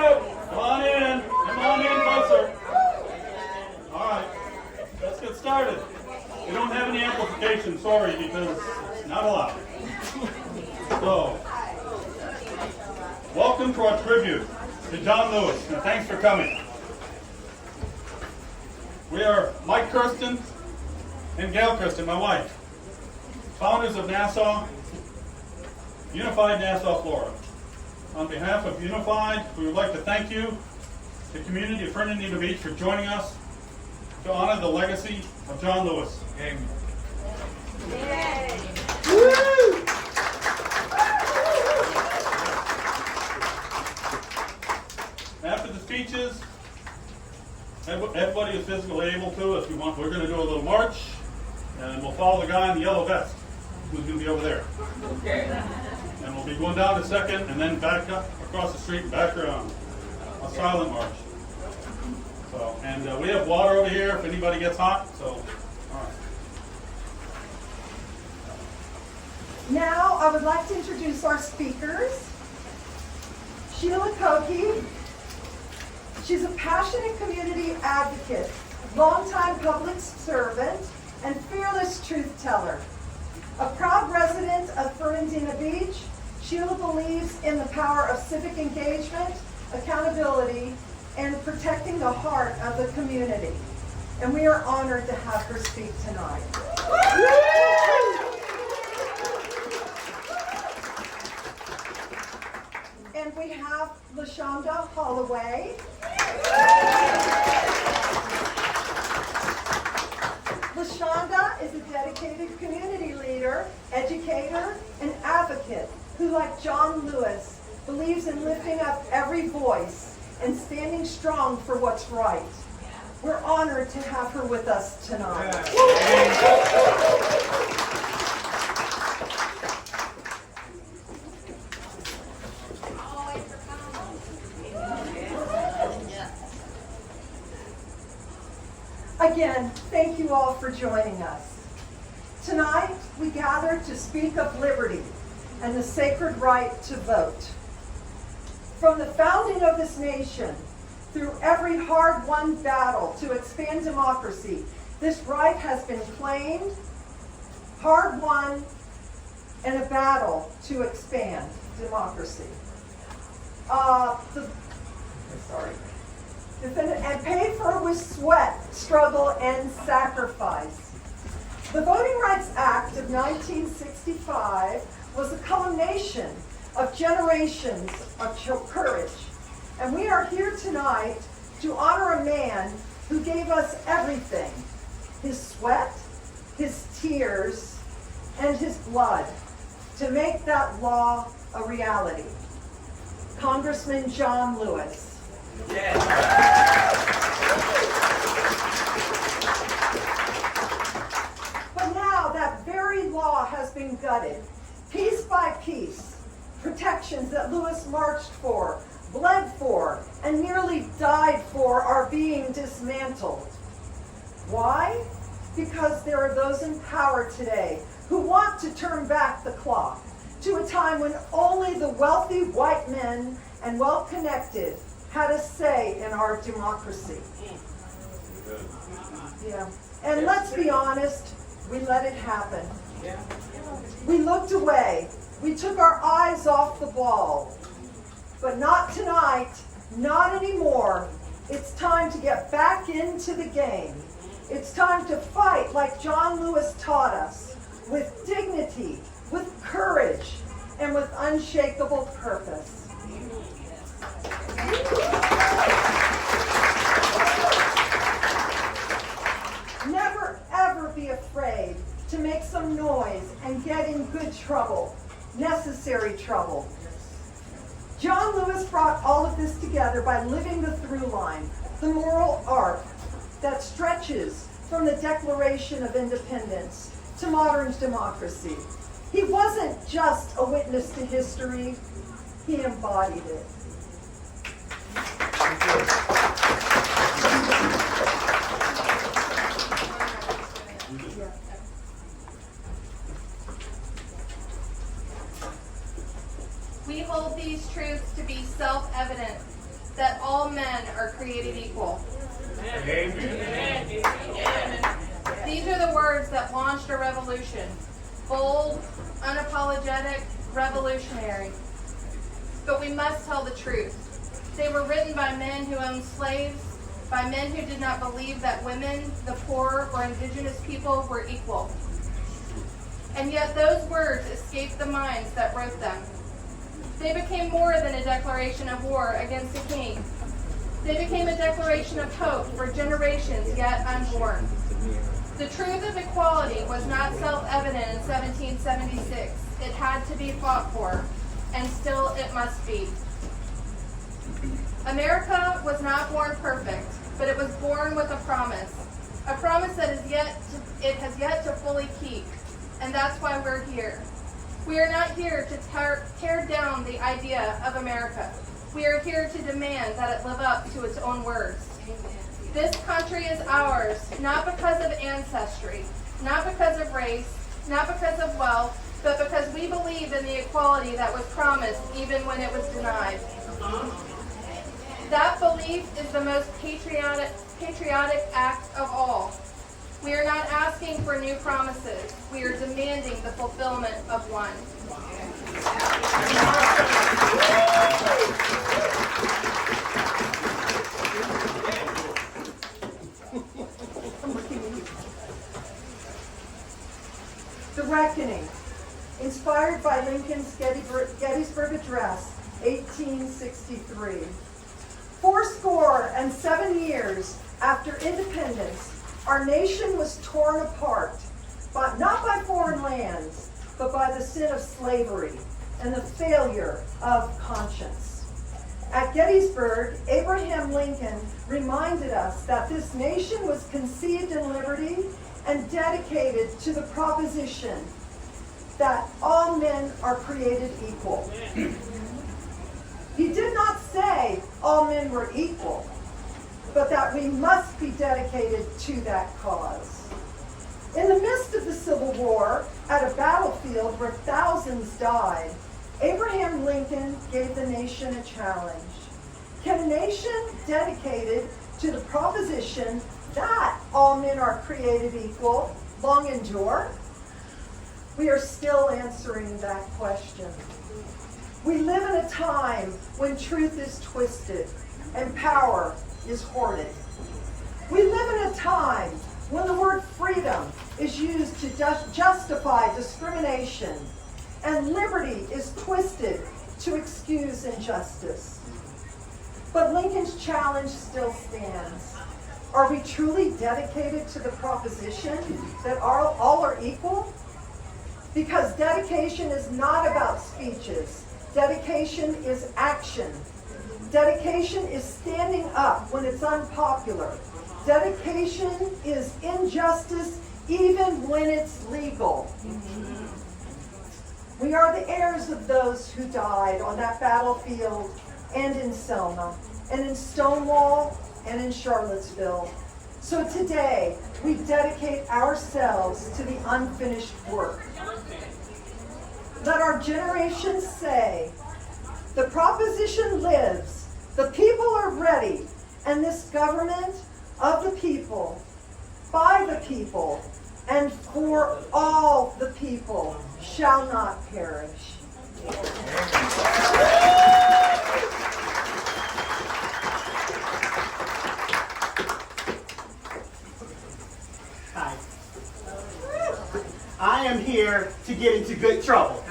Come on in. Come on in closer. All right. Let's get started. We don't have any amplification, sorry, because it's not allowed. So, welcome to our tribute to John Lewis, and thanks for coming. We are Mike Kirsten and Gail Kirsten, my wife, founders of Nassau, Unified Nassau, Florida. On behalf of Unified, we would like to thank you, the community of Fernandina Beach, for joining us to honor the legacy of John Lewis. Amen. Yay. Woo! After the speeches, everybody is physically able to, if you want, we're going to do a little march, and we'll follow the guy in the yellow vest, who's going to be over there. Okay. And we'll be going down a second, and then back up across the street and back around. A silent march. So, and we have water over here if anybody gets hot. So, all right. Now, I would like to introduce our speakers. Sheila Koki. She's a passionate community advocate, longtime public servant, and fearless truth teller. A proud resident of Fernandina Beach, Sheila believes in the power of civic engagement, accountability, and protecting the heart of the community. And we are honored to have her speak tonight. And we have LaShonda Holloway. LaShonda is a dedicated community leader, educator, and advocate who, like John Lewis, believes in lifting up every voice and standing strong for what's right. We're honored to have her with us tonight. Again, thank you all for joining us. Tonight, we gather to speak of liberty and the sacred right to vote. From the founding of this nation, through every hard-won battle to expand democracy, this right has been claimed, hard-won, and a battle to expand democracy. And paid for with sweat, struggle, and sacrifice. The Voting Rights Act of 1965 was a culmination of generations of courage. And we are here tonight to honor a man who gave us everything: his sweat, his tears, and his blood to make that law a reality. Congressman John Lewis. Yes. But now that very law has been gutted, piece by piece. Protections that Lewis marched for, bled for, and nearly died for are being dismantled. Why? Because there are those in power today who want to turn back the clock to a time when only the wealthy white men and well-connected had a say in our democracy. Yeah. And let's be honest, we let it happen. We looked away. We took our eyes off the ball. But not tonight, not anymore. It's time to get back into the game. It's time to fight like John Lewis taught us, with dignity, with courage, and with unshakable purpose. Never ever be afraid to make some noise and get in good trouble, necessary trouble. John Lewis brought all of this together by living the through line, the moral arc that stretches from the Declaration of Independence to modern democracy. He wasn't just a witness to history, he embodied it. We hold these truths to be self-evident, that all men are created equal. Amen. These are the words that launched a revolution. Bold, unapologetic, revolutionary. But we must tell the truth. They were written by men who owned slaves, by men who did not believe that women, the poor, or indigenous people were equal. And yet those words escaped the minds that wrote them. They became more than a declaration of war against a king. They became a declaration of hope for generations yet unborn. The truth of equality was not self-evident in 1776. It had to be fought for, and still it must be. America was not born perfect, but it was born with a promise that it has yet to fully keep, and that's why we're here. We are not here to tear down the idea of America. We are here to demand that it live up to its own words. This country is ours, not because of ancestry, not because of race, not because of wealth, but because we believe in the equality that was promised even when it was denied. That belief is the most patriotic act of all. We are not asking for new promises. We are demanding the fulfillment of one. The Reckoning, inspired by Lincoln's Gettysburg Address, 1863. 77 years after independence, our nation was torn apart, but not by foreign lands, but by the sin of slavery and the failure of conscience. At Gettysburg, Abraham Lincoln reminded us that this nation was conceived in liberty and dedicated to the proposition that all men are created equal. He did not say all men were equal, but that we must be dedicated to that cause. In the midst of the Civil War, at a battlefield where thousands died, Abraham Lincoln gave the nation a challenge. Can a nation dedicated to the proposition that all men are created equal long endure? We are still answering that question. We live in a time when truth is twisted and power is hoarded. We live in a time when the word freedom is used to justify discrimination and liberty is twisted to excuse injustice. But Lincoln's challenge still stands. Are we truly dedicated to the proposition that all are equal? Because dedication is not about speeches. Dedication is action. Dedication is standing up when it's unpopular. Dedication is injustice even when it's legal. We are the heirs of those who died on that battlefield and in Selma and in Stonewall and in Charlottesville. So today, we dedicate ourselves to the unfinished work. Let our generation say, the proposition lives, the people are ready, and this government of the people, by the people, and for all the people shall not perish. Hi. I am here to get into good trouble.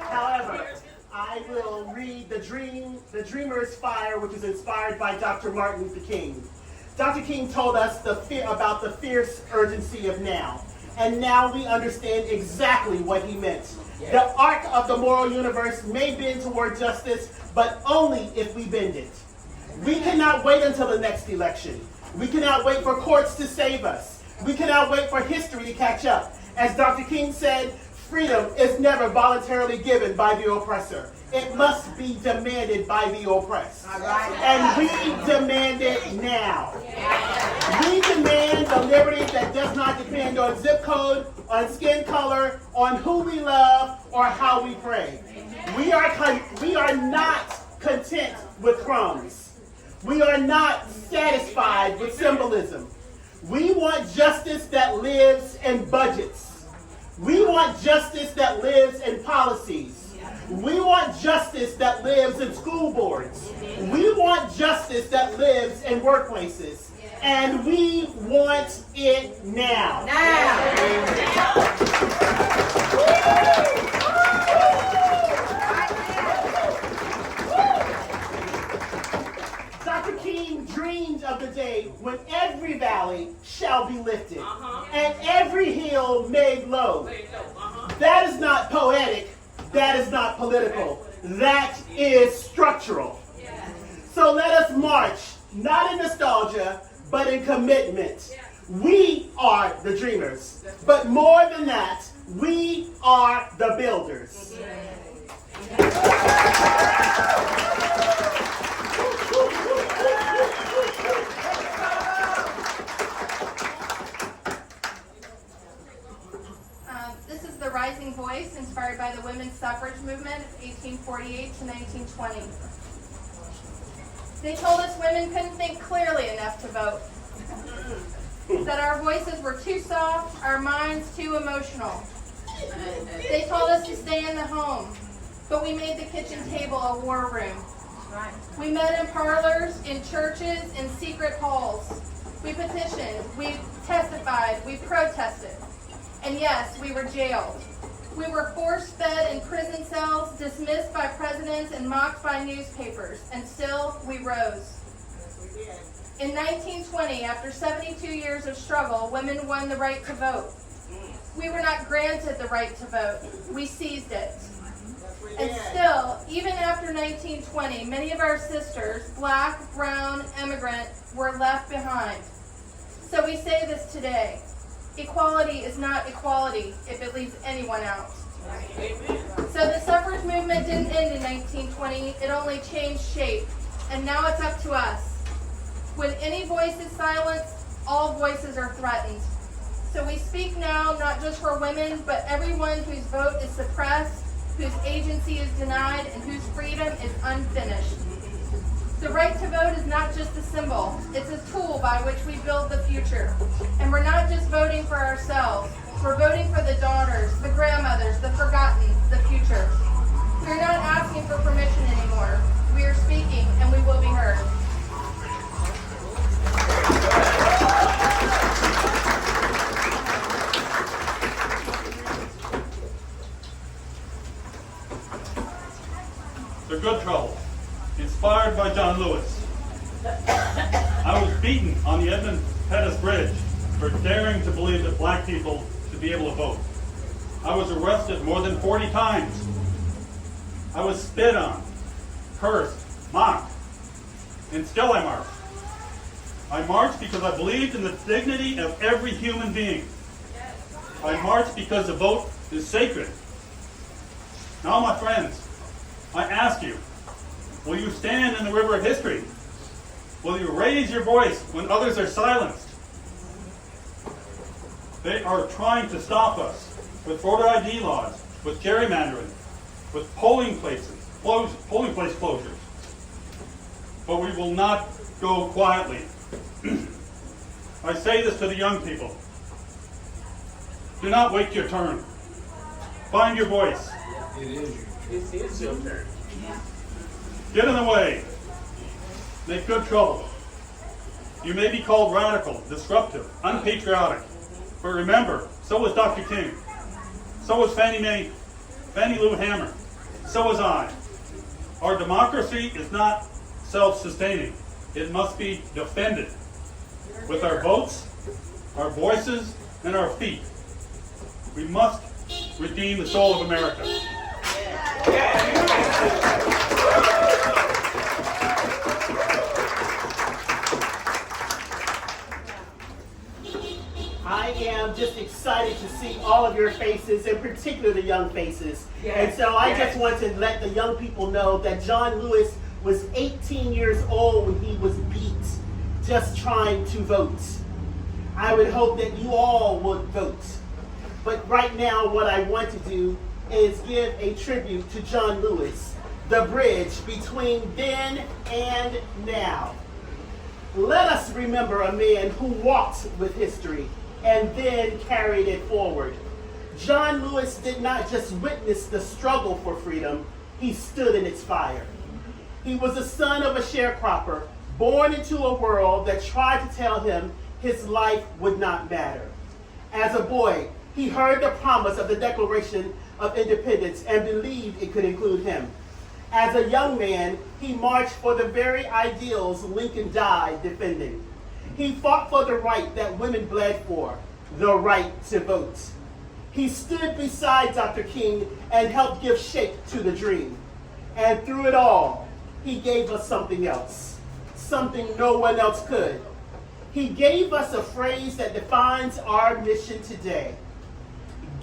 However, I will read The Dreamer's Fire, which is inspired by Dr. Martin Luther King. Dr. King told us about the fierce urgency of now. And now we understand exactly what he meant. The arc of the moral universe may bend toward justice, but only if we bend it. We cannot wait until the next election. We cannot wait for courts to save us. We cannot wait for history to catch up. As Dr. King said, freedom is never voluntarily given by the oppressor. It must be demanded by the oppressed. And we demand it now. We demand the liberty that does not depend on zip code, on skin color, on who we love, or how we pray. We are not content with crumbs. We are not satisfied with symbolism. We want justice that lives in budgets. We want justice that lives in policies. We want justice that lives in school boards. We want justice that lives in workplaces. And we want it now. Dr. King dreamed of the day when every valley shall be lifted and every hill made low. That is not poetic. That is not political. That is structural. So let us march, not in nostalgia, but in commitment. We are the dreamers. But more than that, we are the builders. This is the Rising Voice, inspired by the women's suffrage movement of 1848 to 1920. They told us women couldn't think clearly enough to vote. That our voices were too soft, our minds too emotional. They told us to stay in the home, but we made the kitchen table a war room. We met in parlors, in churches, in secret halls. We petitioned, we testified, we protested. And yes, we were jailed. We were force-fed in prison cells, dismissed by presidents, and mocked by newspapers. And still, we rose. In 1920, after 72 years of struggle, women won the right to vote. We were not granted the right to vote. We seized it. And still, even after 1920, many of our sisters, black, brown, immigrant, were left behind. So we say this today. Equality is not equality if it leaves anyone out. So the suffrage movement didn't end in 1920, it only changed shape. And now it's up to us. When any voice is silenced, all voices are threatened. So we speak now, not just for women, but everyone whose vote is suppressed, whose agency is denied, and whose freedom is unfinished. The right to vote is not just a symbol, it's a tool by which we build the future. And we're not just voting for ourselves, we're voting for the daughters, the grandmothers, the forgotten, the future. We're not asking for permission anymore. We are speaking, and we will be heard. The Good Trouble, inspired by John Lewis. I was beaten on the Edmund Pettus Bridge for daring to believe that black people should be able to vote. I was arrested more than 40 times. I was spit on, cursed, mocked, and still I marched. I marched because I believed in the dignity of every human being. I marched because the vote is sacred. Now, my friends, I ask you, will you stand in the river of history? Will you raise your voice when others are silenced? They are trying to stop us with voter ID laws, with gerrymandering, with polling place closures. But we will not go quietly. I say this to the young people. Do not wait your turn. Find your voice. It is your turn. Get in the way. Make good trouble. You may be called radical, disruptive, unpatriotic. But remember, so was Dr. King. So was Fannie Lou Hamer. So was I. Our democracy is not self-sustaining. It must be defended with our votes, our voices, and our feet. We must redeem the soul of America. I am just excited to see all of your faces, in particular the young faces. And so I just want to let the young people know that John Lewis was 18 years old when he was beat just trying to vote. I would hope that you all would vote. But right now what I want to do is give a tribute to John Lewis, the bridge between then and now. Let us remember a man who walked with history and then carried it forward. John Lewis did not just witness the struggle for freedom, he stood in its fire. He was the son of a sharecropper, born into a world that tried to tell him his life would not matter. As a boy, he heard the promise of the Declaration of Independence and believed it could include him. As a young man, he marched for the very ideals Lincoln died defending. He fought for the right that women bled for, the right to vote. He stood beside Dr. King and helped give shape to the dream. And through it all, he gave us something else, something no one else could. He gave us a phrase that defines our mission today.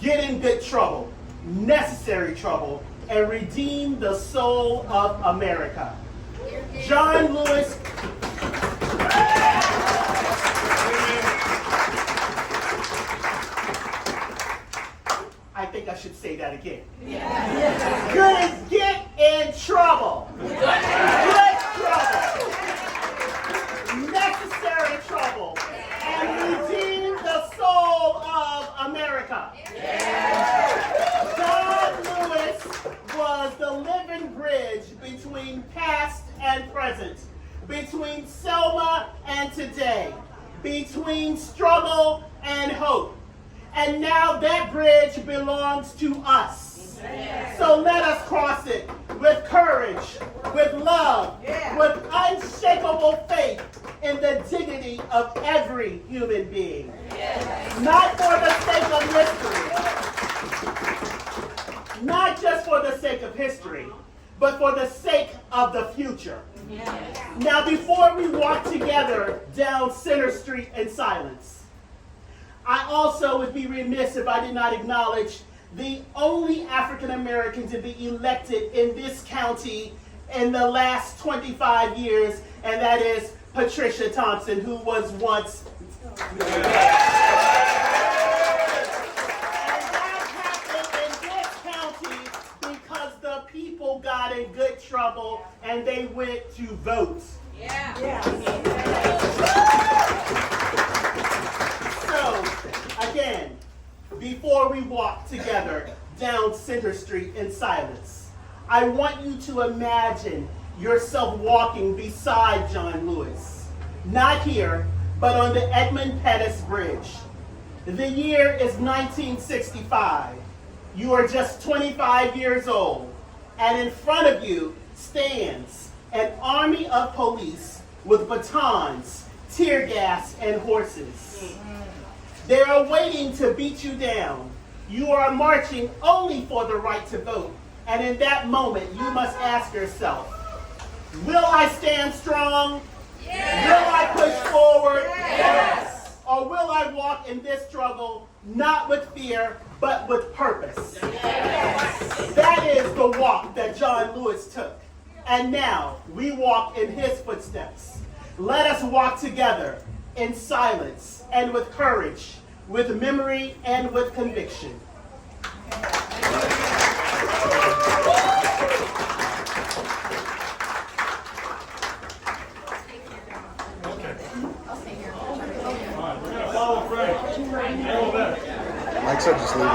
Get in good trouble, necessary trouble, and redeem the soul of America. John Lewis. I think I should say that again. Good, get in trouble. Good trouble. Necessary trouble. And redeem the soul of America. John Lewis was the living bridge between past and present, between Selma and today, between struggle and hope. And now that bridge belongs to us. So let us cross it with courage, with love, with unshakable faith in the dignity of every human being. Not for the sake of history, not just for the sake of history, but for the sake of the future. Now, before we walk together down Center Street in silence, I also would be remiss if I did not acknowledge the only African American to be elected in this county in the last 25 years, and that is Patricia Thompson, who was once. And that happened in this county because the people got in good trouble and they went to vote. So, again, before we walk together down Center Street in silence, I want you to imagine yourself walking beside John Lewis. Not here, but on the Edmund Pettus Bridge. The year is 1965. You are just 25 years old, and in front of you stands an army of police with batons, tear gas, and horses. They are waiting to beat you down. You are marching only for the right to vote. And in that moment, you must ask yourself, will I stand strong? Yes. Will I push forward? Yes. Or will I walk in this struggle not with fear, but with purpose? Yes. That is the walk that John Lewis took. And now we walk in his footsteps. Let us walk together in silence and with courage, with memory and with conviction. Follow Frank. Mike said just leave it.